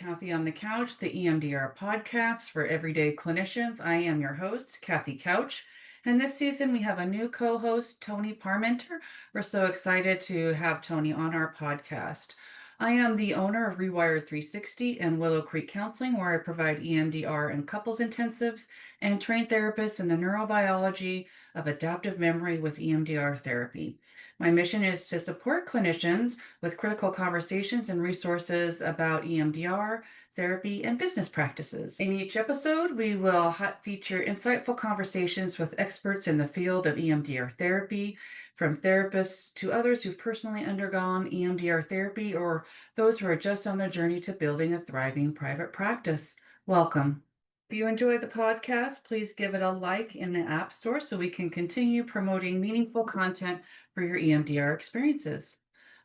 Kathy on the Couch, the EMDR podcast for everyday clinicians. I am your host, Kathy Couch. And this season we have a new co-host, Tony Parmenter. We're so excited to have Tony on our podcast. I am the owner of Rewired 360 and Willow Creek Counseling, where I provide EMDR and couples intensives and train therapists in the neurobiology of adaptive memory with EMDR therapy. My mission is to support clinicians with critical conversations and resources about EMDR, therapy, and business practices. In each episode, we will feature insightful conversations with experts in the field of EMDR therapy, from therapists to others who've personally undergone EMDR therapy or those who are just on their journey to building a thriving private practice. Welcome. If you enjoy the podcast, please give it a like in the App Store so we can continue promoting meaningful content for your EMDR experiences.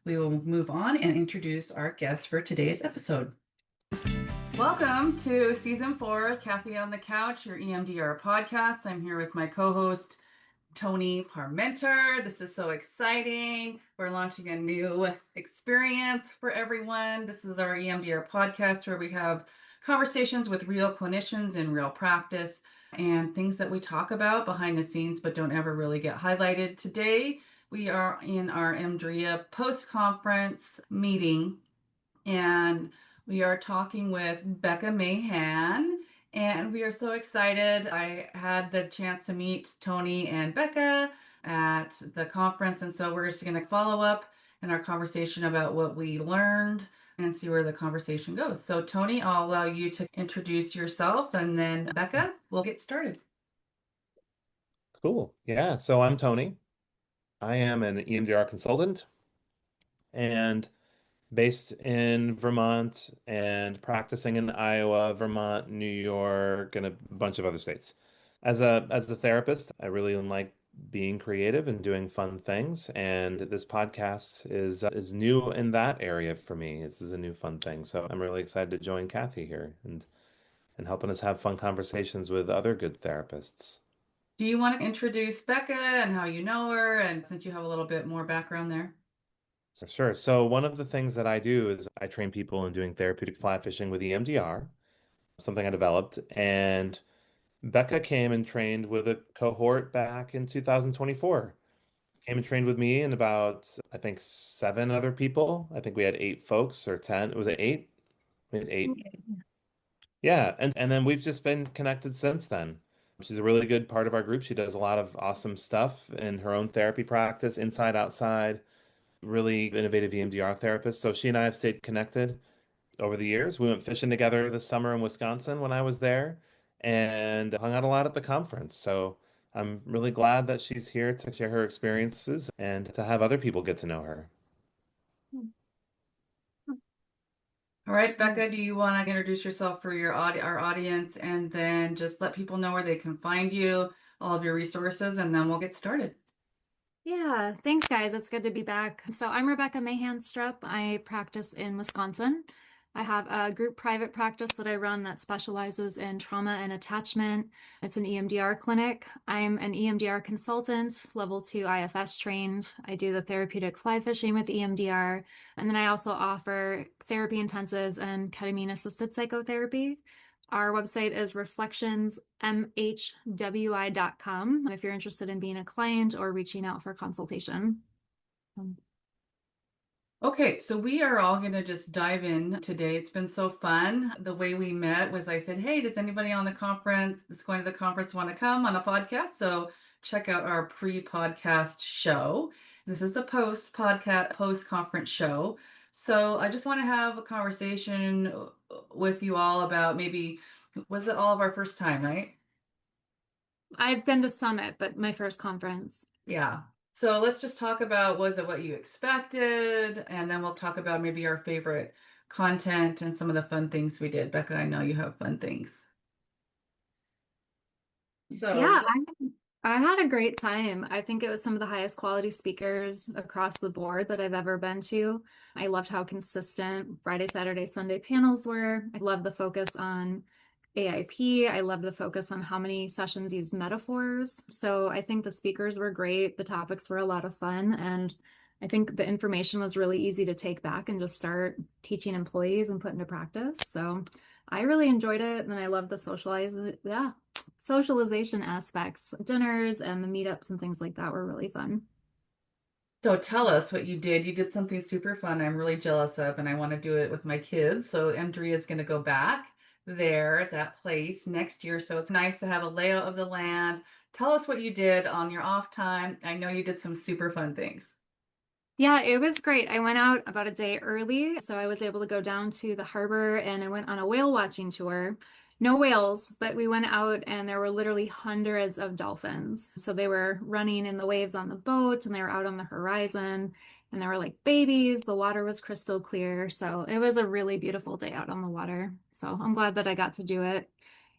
We will move on and introduce our guest for today's episode. Welcome to Season 4 of Kathy on the Couch, your EMDR podcast. I'm here with my co-host, Tony Parmenter. This is so exciting. We're launching a new experience for everyone. This is our EMDR podcast where we have conversations with real clinicians in real practice and things that we talk about behind the scenes but don't ever really get highlighted. Today, we are in our EMDRIA Post Conference meeting, and we are talking with Rebecca Mahan, and we are so excited. I had the chance to meet Tony and Becca at the conference, and so we're just going to follow up in our conversation about what we learned and see where the conversation goes. So Tony, I'll allow you to introduce yourself, and then Becca, we'll get started. Cool. Yeah. So I'm Tony. I am an EMDR consultant and based in Vermont and practicing in Iowa, Vermont, New York, and a bunch of other states. As a therapist, I really like being creative and doing fun things, and this podcast is new in that area for me. This is a new fun thing, so I'm really excited to join Kathy here and helping us have fun conversations with other good therapists. Do you want to introduce Becca and how you know her, and since you have a little bit more background there? Sure. So one of the things that I do is I train people in doing therapeutic fly fishing with EMDR, something I developed, and Becca came and trained with a cohort back in 2024. Came and trained with me and about, I think, 7 other people. I think we had 8 folks or 10. Was it 8? We had 8. Yeah. And then we've just been connected since then. She's a really good part of our group. She does a lot of awesome stuff in her own therapy practice, inside, outside, really innovative EMDR therapist. So she and I have stayed connected over the years. We went fishing together this summer in Wisconsin when I was there and hung out a lot at the conference. So I'm really glad that she's here to share her experiences and to have other people get to know her. All right, Becca, do you want to introduce yourself for our audience, and then just let people know where they can find you, all of your resources, and then we'll get started. Yeah, thanks guys. It's good to be back. So I'm Rebecca Mahan-Strupp. I practice in Wisconsin. I have a group private practice that I run that specializes in trauma and attachment. It's an EMDR clinic. I'm an EMDR consultant, level 2 IFS trained. I do the therapeutic fly fishing with EMDR. And then I also offer therapy intensives and ketamine-assisted psychotherapy. Our website is reflectionsmhwi.com if you're interested in being a client or reaching out for consultation. Okay, so we are all going to just dive in today. It's been so fun. The way we met was I said, hey, does anybody on the conference that's going to the conference want to come on a podcast? So check out our pre-podcast show. This is the post-conference show. So I just want to have a conversation with you all about maybe, was it all of our first time, right? I've been to Summit, but my first conference. Yeah. So let's just talk about, was it what you expected? And then we'll talk about maybe our favorite content and some of the fun things we did. Becca, I know you have fun things. So yeah, I had a great time. I think it was some of the highest quality speakers across the board that I've ever been to. I loved how consistent Friday, Saturday, Sunday panels were. I loved the focus on AIP. I loved the focus on how many sessions used metaphors. So I think the speakers were great. The topics were a lot of fun. And I think the information was really easy to take back and just start teaching employees and put into practice. So I really enjoyed it, and I love the socialization aspects. Dinners and the meetups and things like that were really fun. So tell us what you did. You did something super fun I'm really jealous of, and I want to do it with my kids. So EMDRIA is going to go back there at that place next year. So it's nice to have a layout of the land. Tell us what you did on your off time. I know you did some super fun things. Yeah, it was great. I went out about a day early, so I was able to go down to the harbor and I went on a whale watching tour. No whales, but we went out and there were literally hundreds of dolphins. So they were running in the waves on the boat and they were out on the horizon and they were like babies. The water was crystal clear. So it was a really beautiful day out on the water. So I'm glad that I got to do it.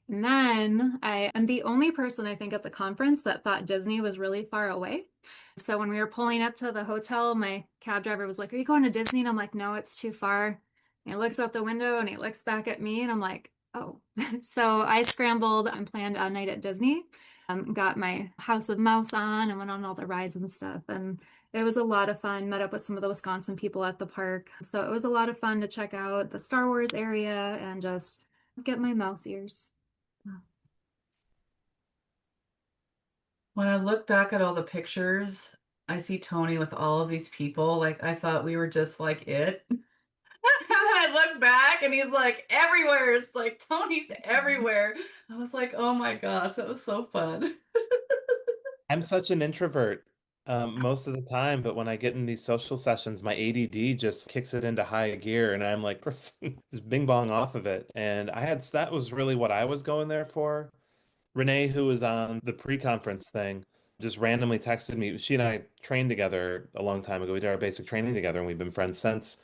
And then I am the only person I think at the conference that thought Disney was really far away. So when we were pulling up to the hotel, my cab driver was like, "Are you going to Disney?" And I'm like, "No, it's too far." And he looks out the window and he looks back at me and I'm like, "Oh." So I scrambled and planned a night at Disney, got my House of Mouse on and went on all the rides and stuff. And it was a lot of fun. Met up with some of the Wisconsin people at the park. So it was a lot of fun to check out the Star Wars area and just get my mouse ears. When I look back at all the pictures, I see Tony with all of these people. Like I thought we were just like it. I look back and he's like everywhere. It's like Tony's everywhere. I was like, oh my gosh, that was so fun. I'm such an introvert most of the time, but when I get in these social sessions, my ADD just kicks it into high gear, and I'm like just bing bong off of it. And that was really what I was going there for. Renee, who was on the pre-conference thing, just randomly texted me. She and I trained together a long time ago. We did our basic training together, and we've been friends since.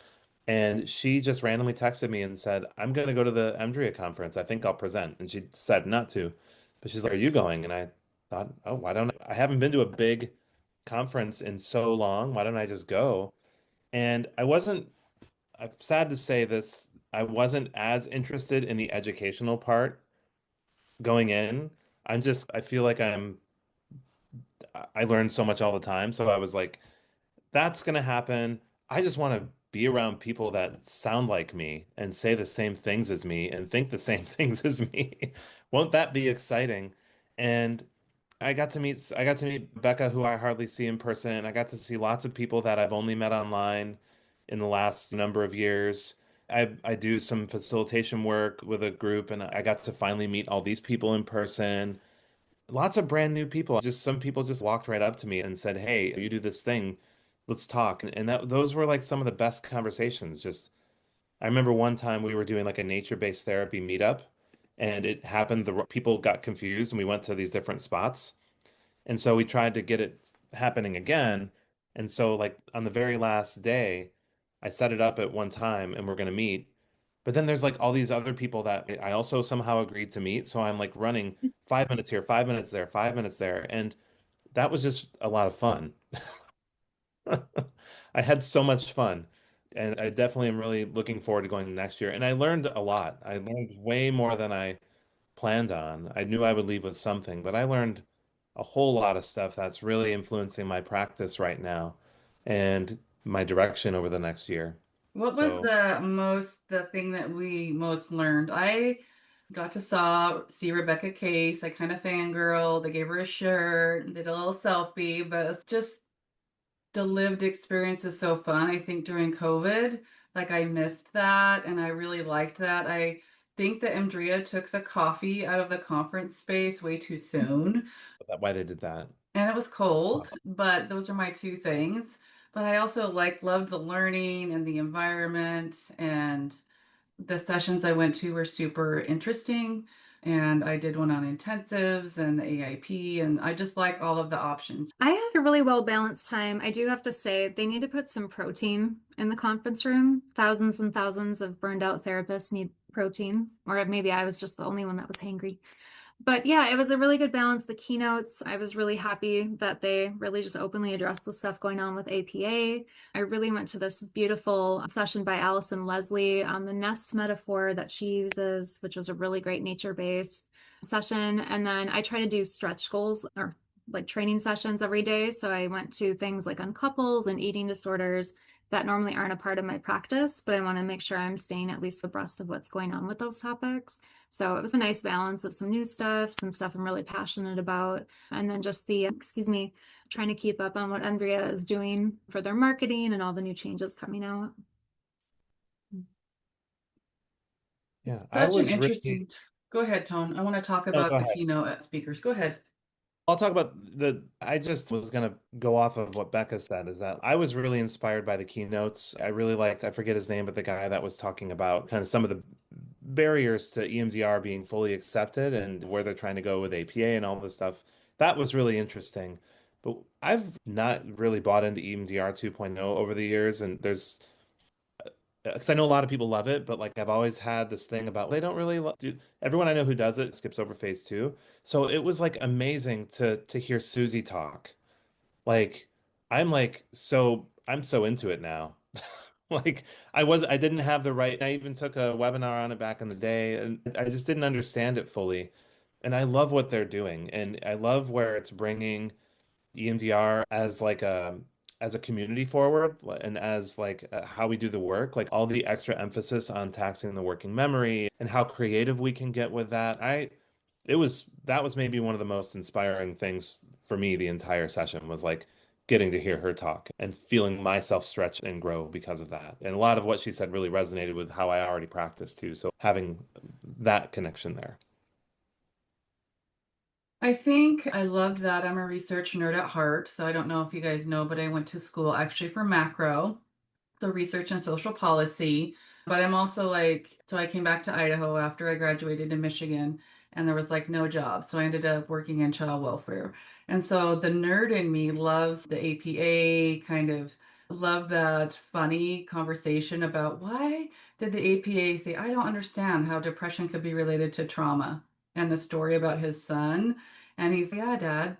And she just randomly texted me and said, "I'm going to go to the EMDRIA conference. I think I'll present." And she said not to, but she's like, "Are you going?" And I thought, "Oh, why don't I haven't been to a big conference in so long. Why don't I just go?" And I'm sad to say this, I wasn't as interested in the educational part going in. I feel like I learn so much all the time. So I was like, that's going to happen. I just want to be around people that sound like me and say the same things as me and think the same things as me. Won't that be exciting? And I got to meet Becca, who I hardly see in person. I got to see lots of people that I've only met online in the last number of years. I do some facilitation work with a group and I got to finally meet all these people in person. Lots of brand new people. Just some people just walked right up to me and said, "Hey, you do this thing. Let's talk." And those were like some of the best conversations. Just I remember one time we were doing like a nature-based therapy meetup and it happened people got confused and we went to these different spots. And so we tried to get it happening again. And so like on the very last day, I set it up at one time and we're going to meet. But then there's like all these other people that I also somehow agreed to meet. So I'm like running 5 minutes here, 5 minutes there, 5 minutes there. And that was just a lot of fun. I had so much fun. And I definitely am really looking forward to going next year. And I learned a lot. I learned way more than I planned on. I knew I would leave with something, but I learned a whole lot of stuff that's really influencing my practice right now and my direction over the next year. What was So, the thing that we most learned? I got to see Rebecca Case. I kind of fangirled. I gave her a shirt, did a little selfie, but it's just the lived experience is so fun. I think during COVID, like I missed that and I really liked that. I think that EMDRIA took the coffee out of the conference space way too soon. why they did that. And it was cold, but those are my two things. But I also loved the learning and the environment, and the sessions I went to were super interesting. And I did one on intensives and the AIP, and I just like all of the options. I had a really well balanced time. I do have to say, they need to put some protein in the conference room. Thousands and thousands of burned out therapists need protein, or maybe I was just the only one that was hangry. But yeah, it was a really good balance. The keynotes, I was really happy that they really just openly addressed the stuff going on with APA. I really went to this beautiful session by Allison Leslie on the nest metaphor that she uses, which was a really great nature-based session. And then I try to do stretch goals or like training sessions every day. So I went to things like on couples and eating disorders that normally aren't a part of my practice, but I want to make sure I'm staying at least abreast of what's going on with those topics. So it was a nice balance of some new stuff, some stuff I'm really passionate about, and then just trying to keep up on what EMDRIA is doing for their marketing and all the new changes coming out. Yeah, I Such an was really. interesting. Go ahead, Tone. I want to talk No, about go the ahead. keynote speakers. Go ahead. I'll talk about I just was going to go off of what Becca said, is that I was really inspired by the keynotes. I really liked, I forget his name, but the guy that was talking about kind of some of the barriers to EMDR being fully accepted and where they're trying to go with APA and all this stuff. That was really interesting. But I've not really bought into EMDR 2.0 over the years, and there's because I know a lot of people love it, but like I've always had this thing about they don't really do. Everyone I know who does it skips over phase two. So it was like amazing to hear Susie talk. Like I'm so into it now. Like I didn't have the right. I even took a webinar on it back in the day, and I just didn't understand it fully. And I love what they're doing, and I love where it's bringing EMDR as a community forward and as like how we do the work, like all the extra emphasis on taxing the working memory and how creative we can get with that. That was maybe one of the most inspiring things for me the entire session was like getting to hear her talk and feeling myself stretch and grow because of that. And a lot of what she said really resonated with how I already practice too. So having that connection there. I think I loved that. I'm a research nerd at heart, so I don't know if you guys know, but I went to school actually for macro, so research and social policy. But I'm also like, so I came back to Idaho after I graduated in Michigan, and there was like no job. So I ended up working in child welfare. And so the nerd in me loves the APA, kind of love that funny conversation about why did the APA say, I don't understand how depression could be related to trauma, and the story about his son. And he's, yeah, Dad,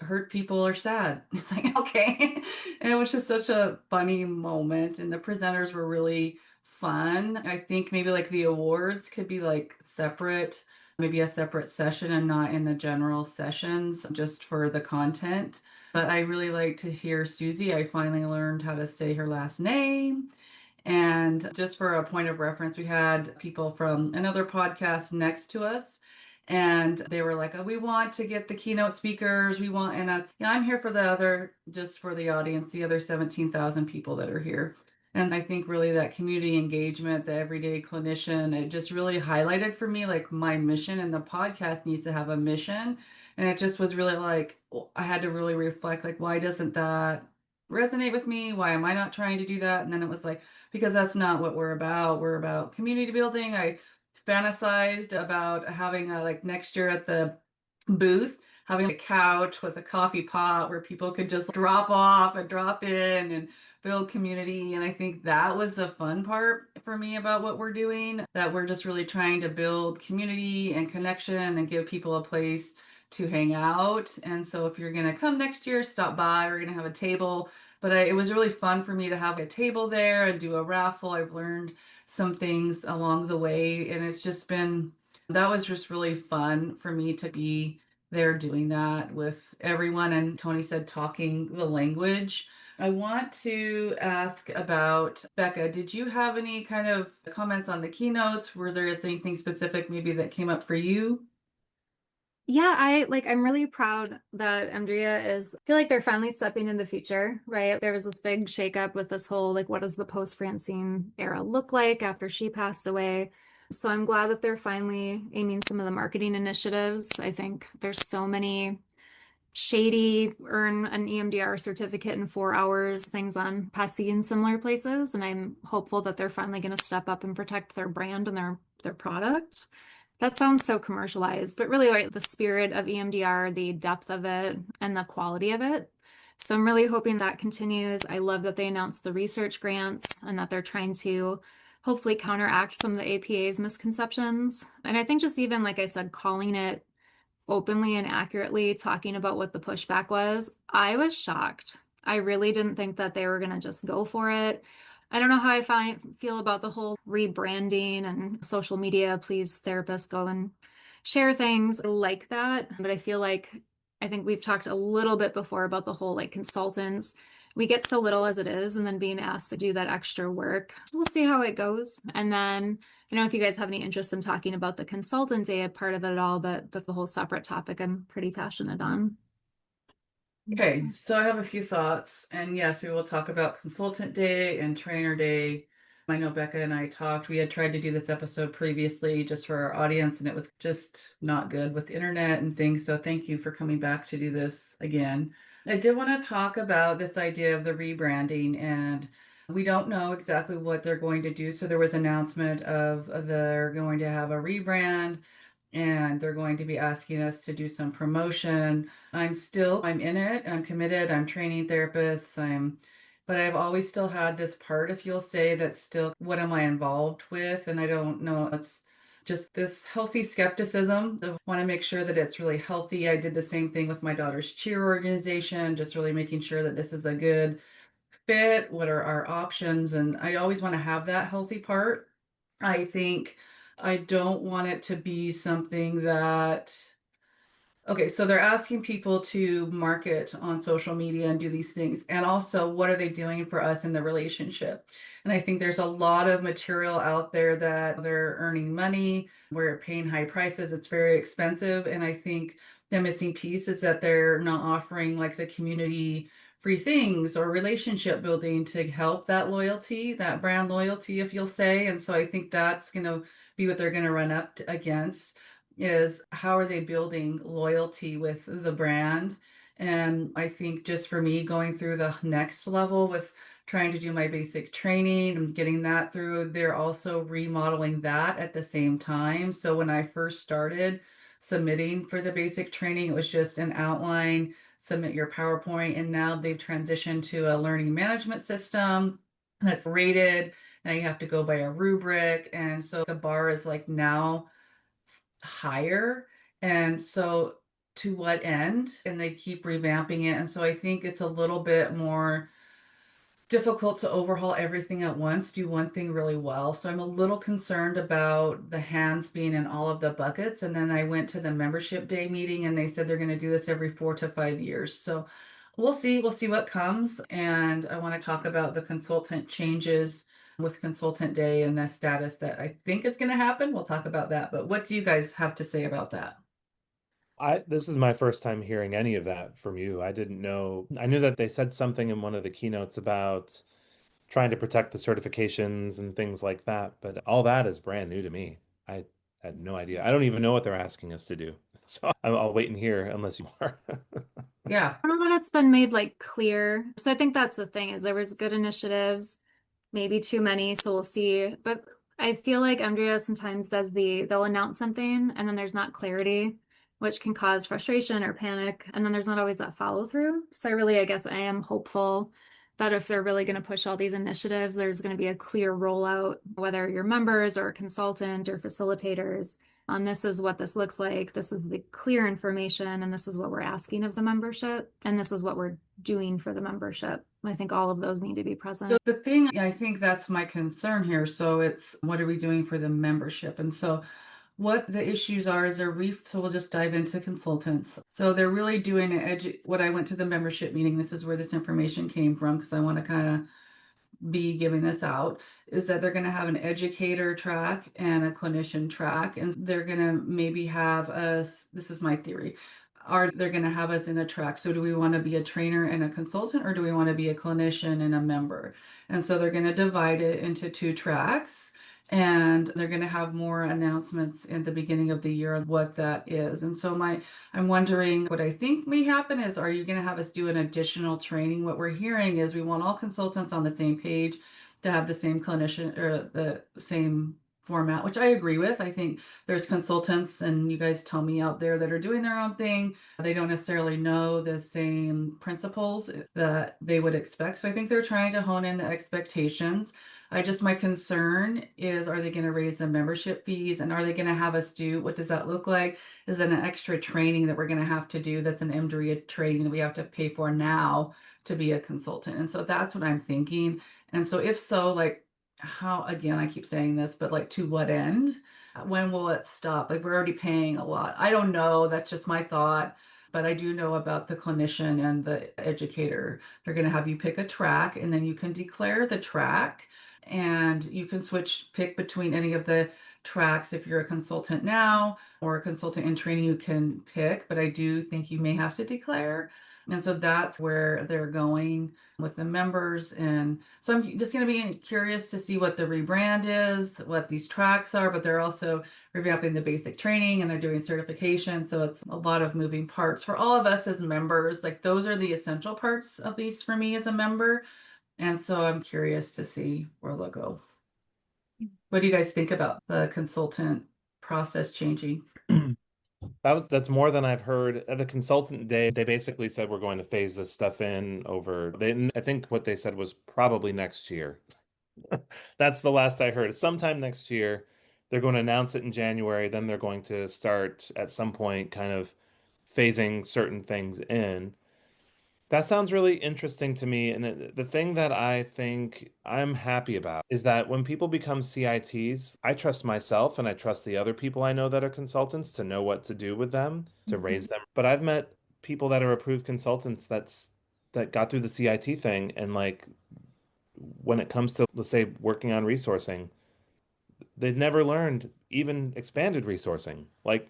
hurt people are sad. It's like, okay. And it was just such a funny moment. And the presenters were really fun. I think maybe like the awards could be like separate, maybe a separate session and not in the general sessions just for the content. But I really like to hear Susie. I finally learned how to say her last name. And just for a point of reference, we had people from another podcast next to us. And they were like, oh, we want to get the keynote speakers. We want, and I'm here for the other, just for the audience, the other 17,000 people that are here. And I think really that community engagement, the everyday clinician, it just really highlighted for me like my mission, and the podcast needs to have a mission. And it just was really like, I had to really reflect, like, why doesn't that resonate with me? Why am I not trying to do that? And then it was like, because that's not what we're about. We're about community building. I fantasized about having a, like next year at the booth, having a couch with a coffee pot where people could just drop off and drop in and build community. And I think that was the fun part for me about what we're doing, that we're just really trying to build community and connection and give people a place to hang out. And so if you're going to come next year, stop by. We're going to have a table. But it was really fun for me to have a table there and do a raffle. I've learned some things along the way, and it's just been, that was just really fun for me to be there doing that with everyone. And Tony said talking the language. I want to ask about Becca. Did you have any kind of comments on the keynotes? Were there anything specific maybe that came up for you? Yeah, I'm really proud that EMDRIA I feel like they're finally stepping in the future, right? There was this big shakeup with this whole, like, what does the post-Francine era look like after she passed away? So I'm glad that they're finally aiming some of the marketing initiatives. I think there's so many shady earn an EMDR certificate in 4 hours things on Passy and similar places, and I'm hopeful that they're finally going to step up and protect their brand and their product. That sounds so commercialized, but really like the spirit of EMDR, the depth of it, and the quality of it. So I'm really hoping that continues. I love that they announced the research grants and that they're trying to hopefully counteract some of the APA's misconceptions. And I think just even, like I said, calling it openly and accurately, talking about what the pushback was, I was shocked. I really didn't think that they were going to just go for it. I don't know how feel about the whole rebranding and social media. Please, therapists, go and share things like that. But I feel like I think we've talked a little bit before about the whole like consultants. We get so little as it is, and then being asked to do that extra work. We'll see how it goes. And then, I don't know if you guys have any interest in talking about the consultant day part of it at all, but that's a whole separate topic I'm pretty passionate on. Okay, so I have a few thoughts, and yes, we will talk about consultant day and trainer day. I know Becca and I talked. We had tried to do this episode previously just for our audience, and it was just not good with the internet and things. So thank you for coming back to do this again. I did want to talk about this idea of the rebranding, and we don't know exactly what they're going to do. So there was an announcement of they're going to have a rebrand and they're going to be asking us to do some promotion. I'm in it, I'm committed, I'm training therapists, but I've always still had this part, if you'll say, that's still, what am I involved with? And I don't know, it's just this healthy skepticism. I want to make sure that it's really healthy. I did the same thing with my daughter's cheer organization, just really making sure that this is a good fit. What are our options? And I always want to have that healthy part. I think I don't want it to be something that, okay, so they're asking people to market on social media and do these things. And also, what are they doing for us in the relationship? And I think there's a lot of material out there that they're earning money, we're paying high prices, it's very expensive. And I think the missing piece is that they're not offering like the community free things or relationship building to help that loyalty, that brand loyalty, if you'll say. And so I think that's going to be what they're going to run up against, is how are they building loyalty with the brand. And I think just for me, going through the next level with trying to do my basic training and getting that through, they're also remodeling that at the same time. So when I first started submitting for the basic training, it was just an outline, submit your PowerPoint, and now they've transitioned to a learning management system that's rated. Now you have to go by a rubric, and so the bar is like now higher. And so to what end? And they keep revamping it. And so I think it's a little bit more difficult to overhaul everything at once, do one thing really well. So I'm a little concerned about the hands being in all of the buckets. And then I went to the membership day meeting and they said they're going to do this every 4 to 5 years. So we'll see. We'll see what comes. And I want to talk about the consultant changes with consultant day and the status that I think is going to happen. We'll talk about that. But what do you guys have to say about that? This is my first time hearing any of that from you. I didn't know. I knew that they said something in one of the keynotes about trying to protect the certifications and things like that, but all that is brand new to me. I had no idea. I don't even know what they're asking us to do. So I'll wait and hear unless you are. Yeah. I don't know when it's been made like clear. So I think that's the thing is there was good initiatives, maybe too many, so we'll see. But I feel like EMDRIA sometimes they'll announce something and then there's not clarity, which can cause frustration or panic. And then there's not always that follow through. So I guess I am hopeful that if they're really going to push all these initiatives, there's going to be a clear rollout, whether you're members or a consultant or facilitators. On this is what this looks like. This is the clear information, and this is what we're asking of the membership, and this is what we're doing for the membership. I think all of those need to be present. So the thing, I think that's my concern here. So it's what are we doing for the membership? And so what the issues are is so we'll just dive into consultants. So they're really doing what I went to the membership meeting. This is where this information came from because I want to kind of be giving this out, is that they're going to have an educator track and a clinician track, and they're going to maybe have us, this is my theory, they're going to have us in a track. So do we want to be a trainer and a consultant, or do we want to be a clinician and a member? And so they're going to divide it into 2 tracks, and they're going to have more announcements in the beginning of the year of what that is. And so I'm wondering, what I think may happen is, are you going to have us do an additional training? What we're hearing is we want all consultants on the same page to have the same clinician or the same format, which I agree with. I think there's consultants, and you guys tell me out there, that are doing their own thing. They don't necessarily know the same principles that they would expect. So I think they're trying to hone in the expectations. My concern is, are they going to raise the membership fees, and are they going to have us do, what does that look like? Is it an extra training that we're going to have to do that's an EMDRIA training that we have to pay for now to be a consultant? And so that's what I'm thinking. And so if so, like, how, again, I keep saying this, but like, to what end? When will it stop? Like, we're already paying a lot. I don't know. That's just my thought. but I do know about the clinician and the educator. They're going to have you pick a track, and then you can declare the track, and you can pick between any of the tracks. If you're a consultant now or a consultant in training, you can pick, but I do think you may have to declare. And so that's where they're going with the members. And so I'm just going to be curious to see what the rebrand is, what these tracks are, but they're also revamping the basic training and they're doing certification. So it's a lot of moving parts for all of us as members. Like those are the essential parts, at least for me as a member. And so I'm curious to see where they'll go. What do you guys think about the consultant process changing? That's more than I've heard. At the consultant day, they basically said we're going to phase this stuff in over. I think what they said was probably next year. That's the last I heard. Sometime next year, they're going to announce it in January. Then they're going to start at some point kind of phasing certain things in. That sounds really interesting to me. And the thing that I think I'm happy about is that when people become CITs, I trust myself and I trust the other people I know that are consultants to know what to do with them, to raise them. But I've met people that are approved consultants that got through the CIT thing and like when it comes to, let's say, working on resourcing, they've never learned even expanded resourcing. Like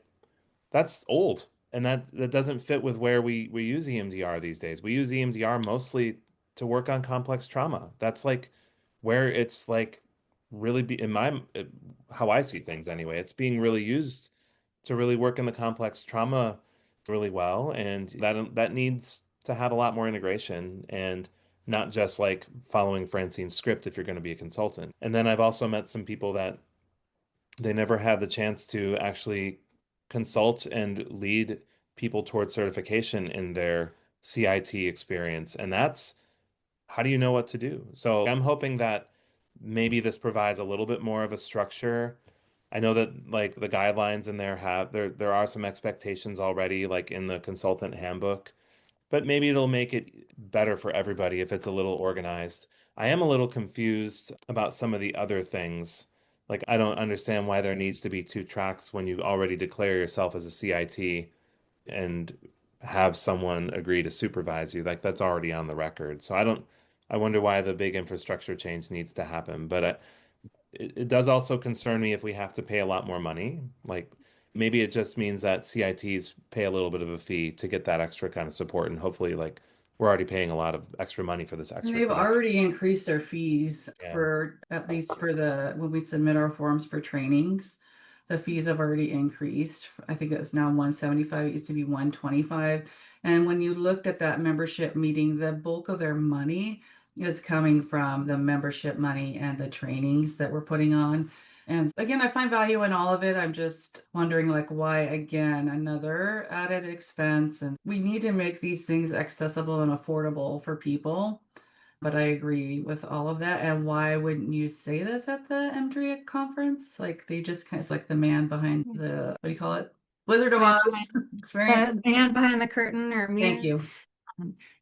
that's old. And that doesn't fit with where we use EMDR these days. We use EMDR mostly to work on complex trauma. That's like where it's like really be in my how I see things anyway. It's being really used to really work in the complex trauma really well, and that needs to have a lot more integration and not just like following Francine's script if you're going to be a consultant. And then I've also met some people that they never had the chance to actually consult and lead people towards certification in their CIT experience. And that's how do you know what to do? So I'm hoping that maybe this provides a little bit more of a structure. I know that like the guidelines in there are some expectations already like in the consultant handbook, but maybe it'll make it better for everybody if it's a little organized. I am a little confused about some of the other things. Like, I don't understand why there needs to be two tracks when you already declare yourself as a CIT and have someone agree to supervise you. Like, that's already on the record. So I wonder why the big infrastructure change needs to happen. But it does also concern me if we have to pay a lot more money. Like, maybe it just means that CITs pay a little bit of a fee to get that extra kind of support, and hopefully, like, we're already paying a lot of extra money for this extra They've connection. already increased their fees Yeah. for at least for when we submit our forms for trainings. The fees have already increased. I think it's now 175. It used to be 125. And when you looked at that membership meeting, the bulk of their money is coming from the membership money and the trainings that we're putting on. And again, I find value in all of it. I'm just wondering, like, why, again, another added expense? And we need to make these things accessible and affordable for people. But I agree with all of that. And why wouldn't you say this at the EMDRIA conference? Like, they just kind of like the man behind the, what do you call it? Wizard of Man Oz experience. The man behind the curtain or mirror. Thank you.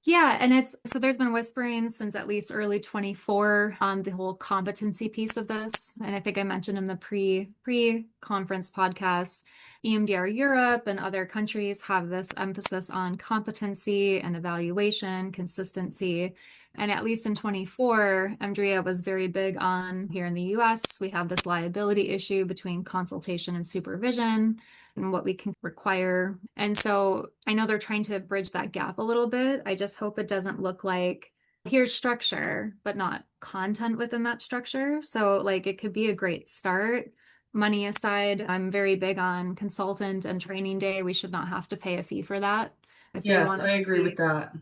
Yeah, and so there's been whispering since at least early 24 on the whole competency piece of this. And I think I mentioned in the pre-conference podcast, EMDR Europe and other countries have this emphasis on competency and evaluation, consistency. And at least in 24, EMDRIA was very big on here in the US. We have this liability issue between consultation and supervision and what we can require. And so I know they're trying to bridge that gap a little bit. I just hope it doesn't look like here's structure, but not content within that structure. So like it could be a great start. Money aside, I'm very big on consultant and training day. We should not have to pay a fee for that. If they Yes, want us I to agree with that.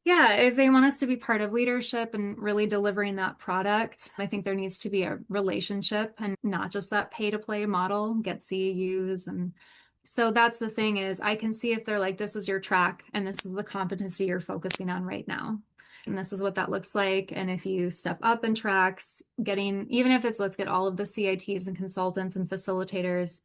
Yeah, if they want us to be part of leadership and really delivering that product, I think there needs to be a relationship and not just that pay to play model, get CEUs. And so that's the thing is I can see if they're like, this is your track and this is the competency you're focusing on right now. And this is what that looks like. And if you step up in tracks, even if it's let's get all of the CITs and consultants and facilitators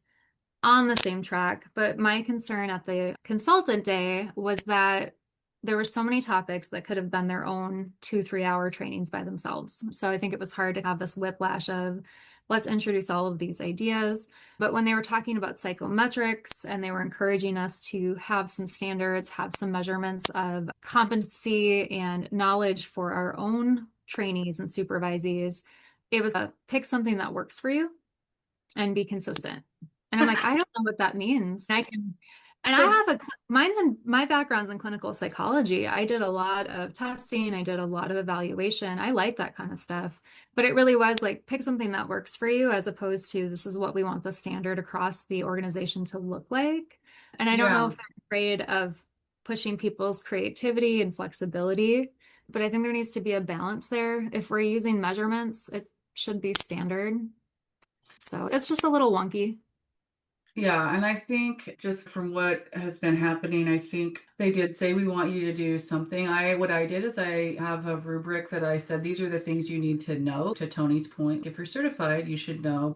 on the same track. But my concern at the consultant day was that there were so many topics that could have been their own 2-3 hour trainings by themselves. So I think it was hard to have this whiplash of let's introduce all of these ideas. But when they were talking about psychometrics and they were encouraging us to have some standards, have some measurements of competency and knowledge for our own trainees and supervisees, it was a pick something that works for you and be consistent. And I'm like, I don't know what that means. And I have my background's in clinical psychology. I did a lot of testing. I did a lot of evaluation. I like that kind of stuff. But it really was like, pick something that works for you as opposed to this is what we want the standard across the organization to look like. And I don't know if I'm afraid of pushing people's creativity and flexibility, but I think there needs to be a balance there. If we're using measurements, it should be standard. So it's just a little wonky. Yeah, and I think just from what has been happening, I think they did say we want you to do something. What I did is I have a rubric that I said these are the things you need to know. To Tony's point, if you're certified, you should know,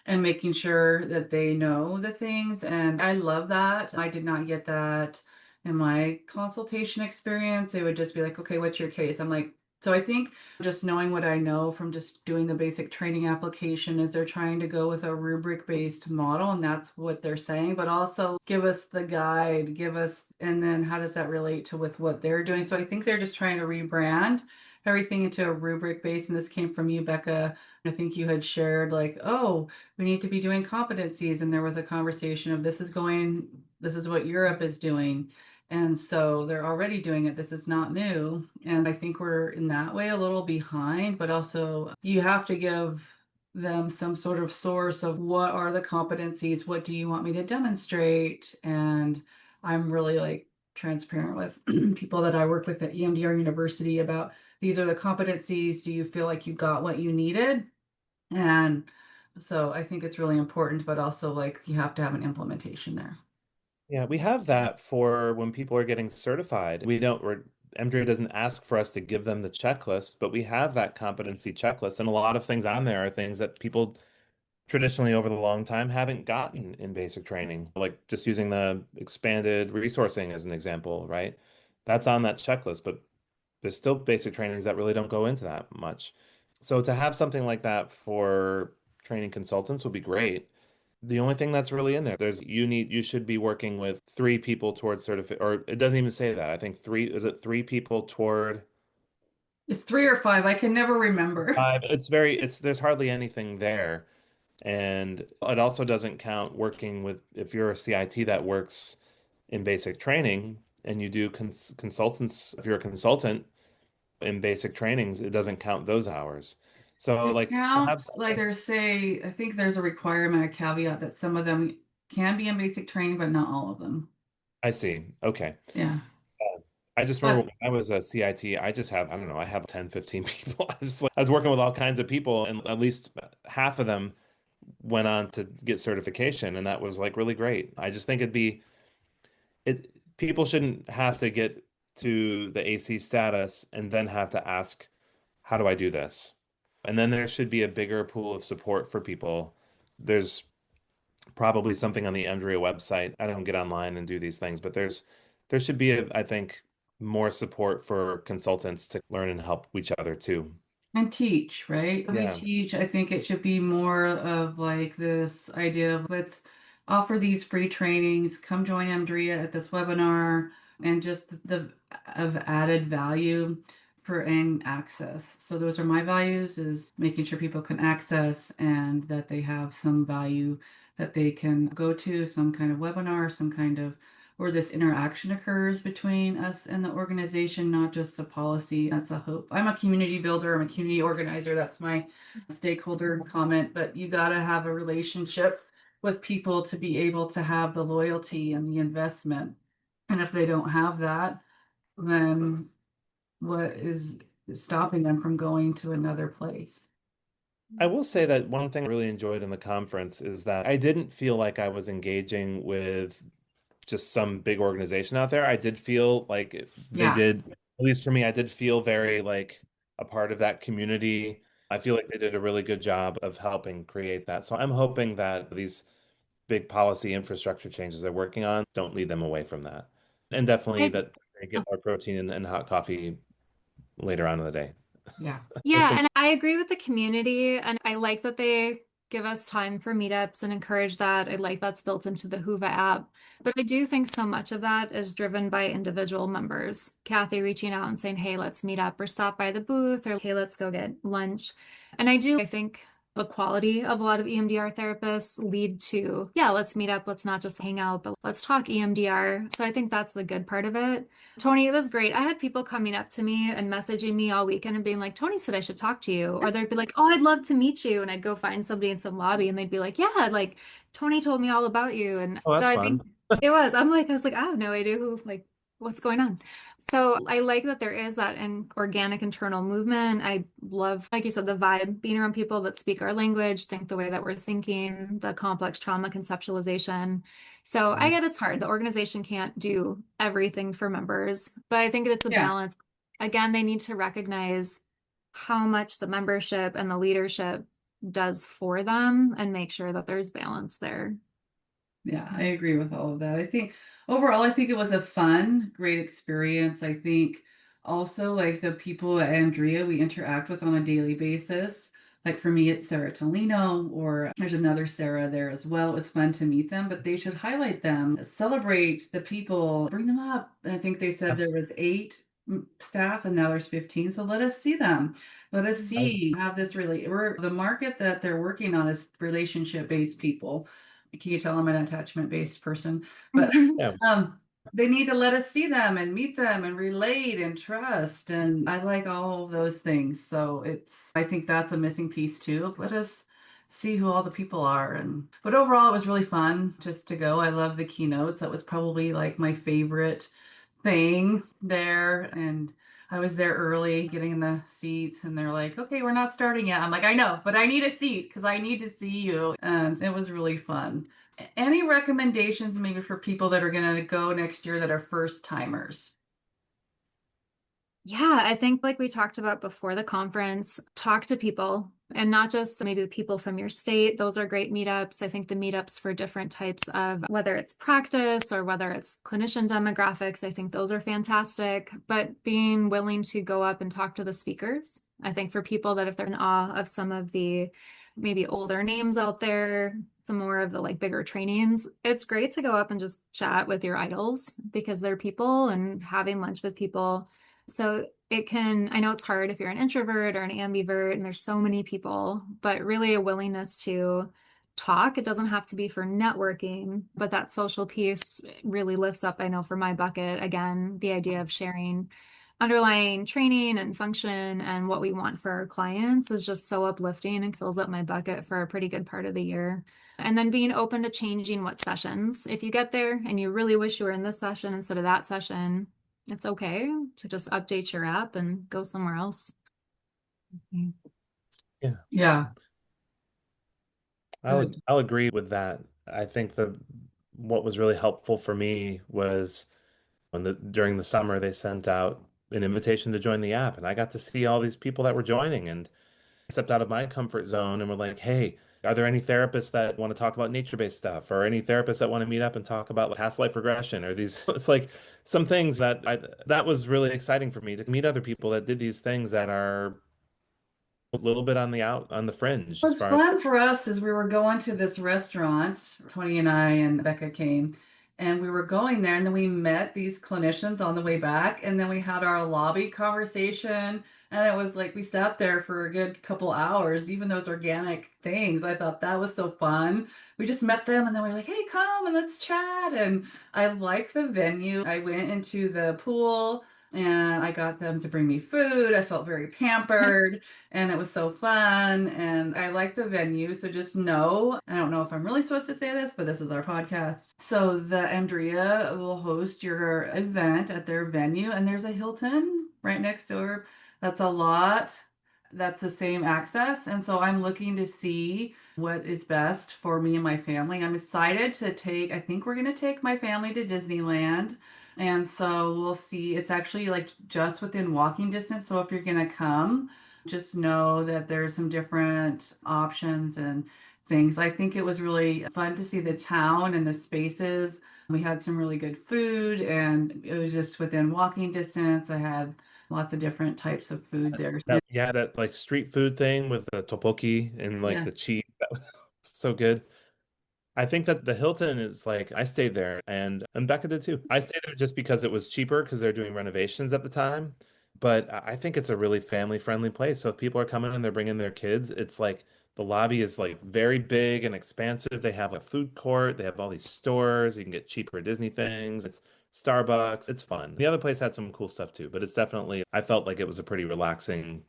and making sure that they know the things. And I love that. I did not get that in my consultation experience. It would just be like, okay, what's your case? I'm like, so I think just knowing what I know from just doing the basic training application is they're trying to go with a rubric-based model, and that's what they're saying, but also give us the guide, and then how does that relate to with what they're doing? So I think they're just trying to rebrand everything into a rubric base, and this came from you, Becca. I think you had shared like, oh, we need to be doing competencies, and there was a conversation of this is what Europe is doing. And so they're already doing it. This is not new. And I think we're in that way a little behind, but also you have to give them some sort of source of what are the competencies? What do you want me to demonstrate? And I'm really like transparent with people that I work with at EMDR University about these are the competencies. Do you feel like you got what you needed? And so I think it's really important, but also like you have to have an implementation there. Yeah, we have that for when people are getting certified. EMDRIA doesn't ask for us to give them the checklist, but we have that competency checklist. And a lot of things on there are things that people traditionally over the long time haven't gotten in basic training, like just using the expanded resourcing as an example, right? That's on that checklist, but there's still basic trainings that really don't go into that much. So to have something like that for training consultants would be great. The only thing that's really in there, you should be working with three people towards certificate, or it doesn't even say that. I think three people toward It's 3 or 5. I can never remember. five. There's hardly anything there. And it also doesn't count working with, if you're a CIT that works in basic training and you do consultants, if you're a consultant in basic trainings, it doesn't count those hours. So It like to have counts like something, I think there's a requirement, a caveat that some of them can be in basic training, but not all of them. I see. Okay. Yeah. I just remember But when I was a CIT, I don't know, I have 10, 15 people. I was working with all kinds of people, and at least half of them went on to get certification, and that was like really great. I just think people shouldn't have to get to the AC status and then have to ask, how do I do this? And then there should be a bigger pool of support for people. There's probably something on the EMDRIA website. I don't get online and do these things, but there should be, I think, more support for consultants to learn and help each other too. and teach, right? We Yeah. teach. I think it should be more of like this idea of let's offer these free trainings. Come join EMDRIA at this webinar, and just the of added value for and access. So those are my values: is making sure people can access and that they have some value that they can go to, some kind of webinar, some kind of where this interaction occurs between us and the organization, not just a policy. That's a hope. I'm a community builder, I'm a community organizer. That's my stakeholder comment. But you got to have a relationship with people to be able to have the loyalty and the investment. And if they don't have that, then what is stopping them from going to another place? I will say that one thing I really enjoyed in the conference is that I didn't feel like I was engaging with just some big organization out there. I did feel like they Yeah. did, at least for me, I did feel very like a part of that community. I feel like they did a really good job of helping create that. So I'm hoping that these big policy infrastructure changes they're working on don't lead them away from that. And definitely I, that they get more protein and hot coffee later on in the day. Yeah. Yeah, and I agree with the community, and I like that they give us time for meetups and encourage that. I like that's built into the Hoover app. But I do think so much of that is driven by individual members. Kathy reaching out and saying, hey, let's meet up or stop by the booth, or hey, let's go get lunch. And I think the quality of a lot of EMDR therapists lead to, yeah, let's meet up. Let's not just hang out, but let's talk EMDR. So I think that's the good part of it. Tony, it was great. I had people coming up to me and messaging me all weekend and being like, Tony said I should talk to you. Or they'd be like, oh, I'd love to meet you. And I'd go find somebody in some lobby and they'd be like, yeah, like Tony told me all about you. And Oh, so that's I fun. think I was like, I have no idea who, like, what's going on. So I like that there is that organic internal movement. I love, like you said, the vibe, being around people that speak our language, think the way that we're thinking, the complex trauma conceptualization. So I Mhm. get it's hard. The organization can't do everything for members, but I think it's a Yeah. balance. Again, they need to recognize how much the membership and the leadership does for them and make sure that there's balance there. Yeah, I agree with all of that. I think overall, I think it was a fun, great experience. I think also like the people at Andrea we interact with on a daily basis. Like for me, it's Sarah Tolino, or there's another Sarah there as well. It was fun to meet them, but they should highlight them, celebrate the people, bring them up. I think they said there Abs- was eight staff and now there's 15. So let us see them. Let us Mhm. see, have this really, we're the market that they're working on is relationship-based people. Can you tell I'm an attachment-based person? But Yeah. um, they need to let us see them and meet them and relate and trust. And I like all of those things. So I think that's a missing piece too. Let us see who all the people are. But overall, it was really fun just to go. I love the keynotes. That was probably like my favorite thing there. And I was there early getting in the seat and they're like, okay, we're not starting yet. I'm like, I know, but I need a seat because I need to see you. And it was really fun. Any recommendations maybe for people that are going to go next year that are first timers? Yeah, I think like we talked about before the conference, talk to people and not just maybe the people from your state. Those are great meetups. I think the meetups for different types of whether it's practice or whether it's clinician demographics, I think those are fantastic. But being willing to go up and talk to the speakers, I think for people that if they're in awe of some of the maybe older names out there, some more of the like bigger trainings, it's great to go up and just chat with your idols because they're people and having lunch with people. So it can, I know it's hard if you're an introvert or an ambivert and there's so many people, but really a willingness to talk. It doesn't have to be for networking, but that social piece really lifts up, I know, for my bucket. Again, the idea of sharing underlying training and function and what we want for our clients is just so uplifting and fills up my bucket for a pretty good part of the year. And then being open to changing what sessions. If you get there and you really wish you were in this session instead of that session, it's okay to just update your app and go somewhere else. Yeah. Yeah, I'll good. I'll agree with that. I think that what was really helpful for me was during the summer they sent out an invitation to join the app, and I got to see all these people that were joining and stepped out of my comfort zone and were like, "Hey, are there any therapists that want to talk about nature-based stuff, or any therapists that want to meet up and talk about like, past life regression, or these?" It's like some things that was really exciting for me to meet other people that did these things that are a little bit on the fringe as What's far as. fun for us is we were going to this restaurant, Tony and I and Becca came, and we were going there, and then we met these clinicians on the way back, and then we had our lobby conversation, and it was like we sat there for a good couple hours, even those organic things. I thought that was so fun. We just met them, and then we were like, hey, come and let's chat. And I like the venue. I went into the pool. And I got them to bring me food. I felt very pampered and it was so fun and I like the venue. So just know, I don't know if I'm really supposed to say this, but this is our podcast. So the EMDRIA will host your event at their venue and there's a Hilton right next door. That's a lot. That's the same access. And so I'm looking to see what is best for me and my family. I'm excited to I think we're going to take my family to Disneyland. And so we'll see. It's actually like just within walking distance. So if you're going to come, just know that there's some different options and things. I think it was really fun to see the town and the spaces. We had some really good food and it was just within walking distance. I had Lots of different types of food there. That like street food thing with the tteokbokki and like Yeah. the cheese. That was so good. I think that the Hilton is like I stayed there and Becca did too. I stayed there just because it was cheaper because they're doing renovations at the time. But I think it's a really family friendly place. So if people are coming and they're bringing their kids, it's like the lobby is like very big and expansive. They have a food court. They have all these stores. You can get cheaper Disney things. It's Starbucks. It's fun. The other place had some cool stuff too, but it's definitely I felt like it was a pretty relaxing and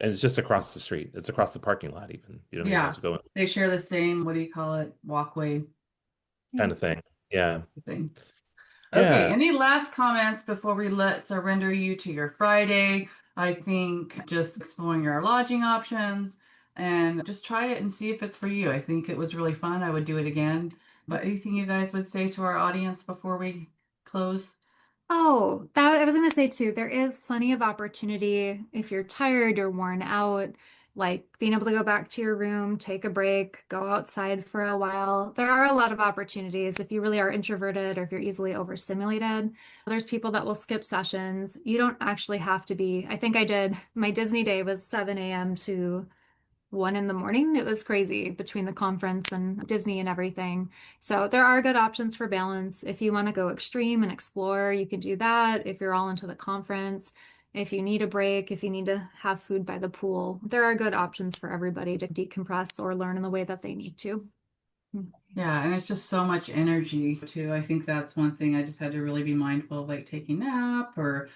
it's just across the street. It's across the parking lot even. You don't even Yeah. have to go in They share the same, what do you call it? Walkway kind of thing. Yeah. thing. Okay, Yeah. any last comments before we surrender you to your Friday? I think just exploring your lodging options and just try it and see if it's for you. I think it was really fun. I would do it again. But anything you guys would say to our audience before we close? Oh, that I was going to say too, there is plenty of opportunity if you're tired or worn out, like being able to go back to your room, take a break, go outside for a while. There are a lot of opportunities if you really are introverted or if you're easily overstimulated. There's people that will skip sessions. You don't actually have to be. I think I did. My Disney day was 7 a.m. to 1 in the morning. It was crazy between the conference and Disney and everything. So there are good options for balance. If you want to go extreme and explore, you can do that. If you're all into the conference, if you need a break, if you need to have food by the pool, there are good options for everybody to decompress or learn in the way that they need to. Yeah, and it's just so much energy too. I think that's one thing I just had to really be mindful of, like taking a nap or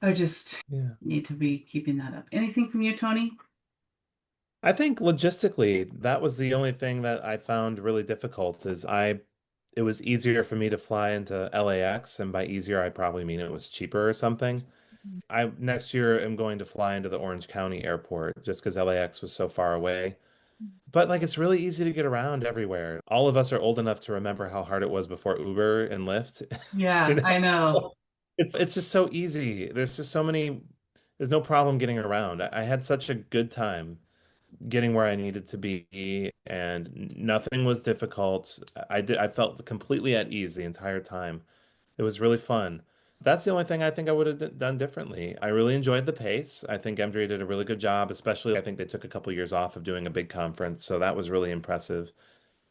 I just need to be keeping that up. Anything from you, Tony? I think logistically, that was the only thing that I found really difficult it was easier for me to fly into LAX, and by easier, I probably mean it was cheaper or something. I next year am going to fly into the Orange County airport just because LAX was so far away. But like it's really easy to get around everywhere. All of us are old enough to remember how hard it was before Uber and Lyft. You Yeah, I know. know? It's just so easy. There's no problem getting around. I had such a good time getting where I needed to be, and nothing was difficult. I felt completely at ease the entire time. It was really fun. That's the only thing I think I would have done differently. I really enjoyed the pace. I think EMDRIA did a really good job, especially I think they took a couple years off of doing a big conference, so that was really impressive.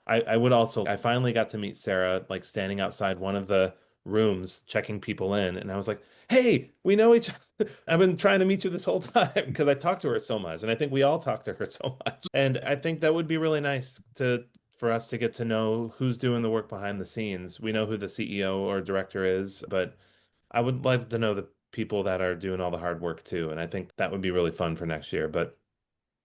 I finally got to meet Sarah, like standing outside one of the rooms checking people in. And I was like, hey, we know each other. I've been trying to meet you this whole time because I talked to her so much. And I think we all talked to her so much. And I think that would be really nice for us to get to know who's doing the work behind the scenes. We know who the CEO or director is, but I would love to know the people that are doing all the hard work too. And I think that would be really fun for next year. But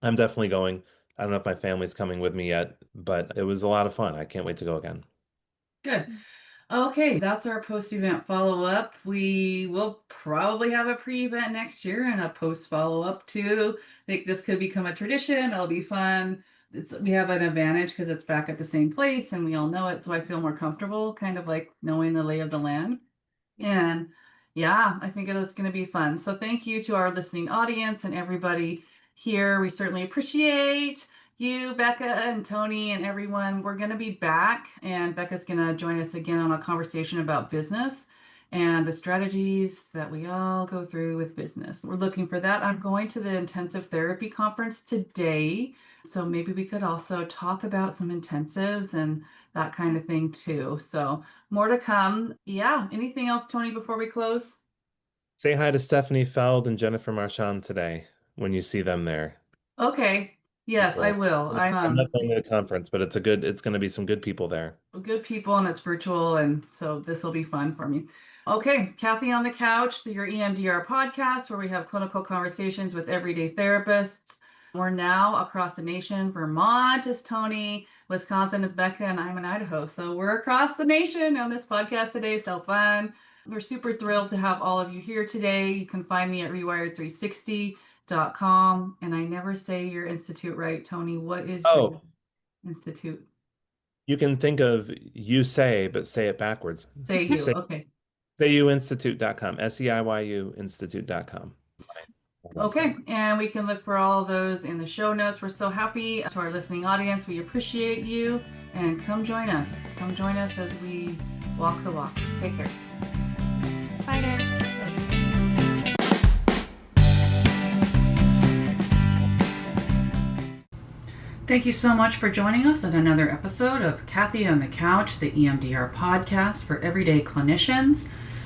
I'm definitely going. I don't know if my family's coming with me yet, but it was a lot of fun. I can't wait to go again. Good. Okay, that's our post-event follow-up. We will probably have a pre-event next year and a post follow-up too. I think this could become a tradition. It'll be fun. We have an advantage because it's back at the same place and we all know it, so I feel more comfortable, kind of like knowing the lay of the land. And yeah, I think it's going to be fun. So thank you to our listening audience and everybody here. We certainly appreciate you, Becca and Tony and everyone. We're going to be back and Becca's going to join us again on a conversation about business and the strategies that we all go through with business. We're looking for that. I'm going to the intensive therapy conference today. So maybe we could also talk about some intensives and that kind of thing too. So more to come. Yeah. Anything else, Tony, before we close? Say hi to Stephanie Feld and Jennifer Marchand today when you see them there. Okay. Yes, I will. I'm not going to the conference, but it's going to be some good people there. Good people and it's virtual. And so this will be fun for me. Okay. Kathy on the Couch, your EMDR podcast, where we have clinical conversations with everyday therapists. We're now across the nation. Vermont is Tony, Wisconsin is Becca, and I'm in Idaho. So we're across the nation on this podcast today. So fun. We're super thrilled to have all of you here today. You can find me at rewired360.com. And I never say your institute right, Tony. What is your institute? You can think of you say, but say it backwards. Say you. Okay. SeiYouInstitute.com. SEIYU Institute.com. Okay, and we can look for all of those in the show notes. We're so happy to our listening audience. We appreciate you, and come join us. Come join us as we walk the walk. Take care. Bye, guys. Thank you so much for joining us on another episode of Kathy on the Couch, the EMDR podcast for everyday clinicians.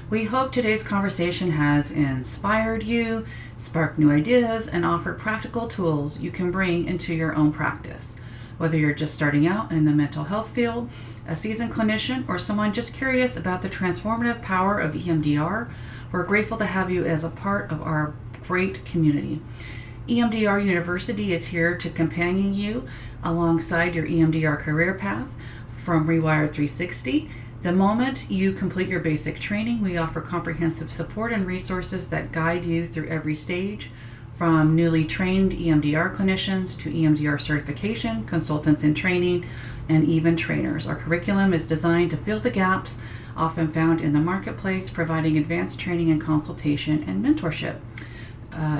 We hope today's conversation has inspired you, sparked new ideas, and offered practical tools you can bring into your own practice. Whether you're just starting out in the mental health field, a seasoned clinician, or someone just curious about the transformative power of EMDR, we're grateful to have you as a part of our great community. EMDR University is here to companion you alongside your EMDR career path from Rewired 360. The moment you complete your basic training, we offer comprehensive support and resources that guide you through every stage, from newly trained EMDR clinicians to EMDR certification, consultants in training, and even trainers. Our curriculum is designed to fill the gaps often found in the marketplace, providing advanced training and consultation and mentorship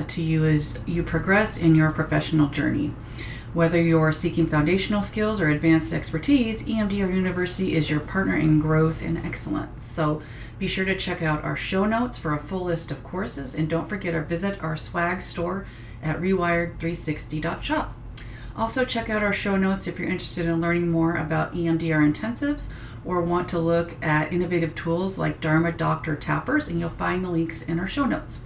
to you as you progress in your professional journey. Whether you're seeking foundational skills or advanced expertise, EMDR University is your partner in growth and excellence. So be sure to check out our show notes for a full list of courses, and don't forget to visit our swag store at rewired360.shop. Also check out our show notes if you're interested in learning more about EMDR intensives or want to look at innovative tools like Dharma Doctor Tappers, and you'll find the links in our show notes.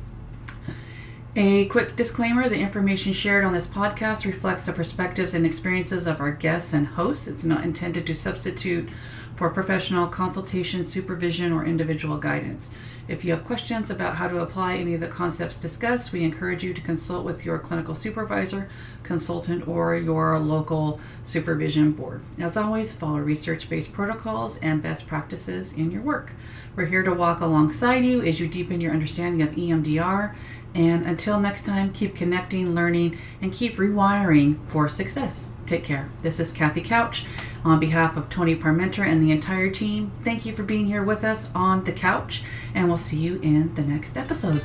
A quick disclaimer: the information shared on this podcast reflects the perspectives and experiences of our guests and hosts. It's not intended to substitute for professional consultation, supervision, or individual guidance. If you have questions about how to apply any of the concepts discussed, we encourage you to consult with your clinical supervisor, consultant, or your local supervision board. As always, follow research-based protocols and best practices in your work. We're here to walk alongside you as you deepen your understanding of EMDR. And until next time, keep connecting, learning, and keep rewiring for success. Take care. This is Kathy Couch. On behalf of Tony Parmenter and the entire team, thank you for being here with us on the couch, and we'll see you in the next episode.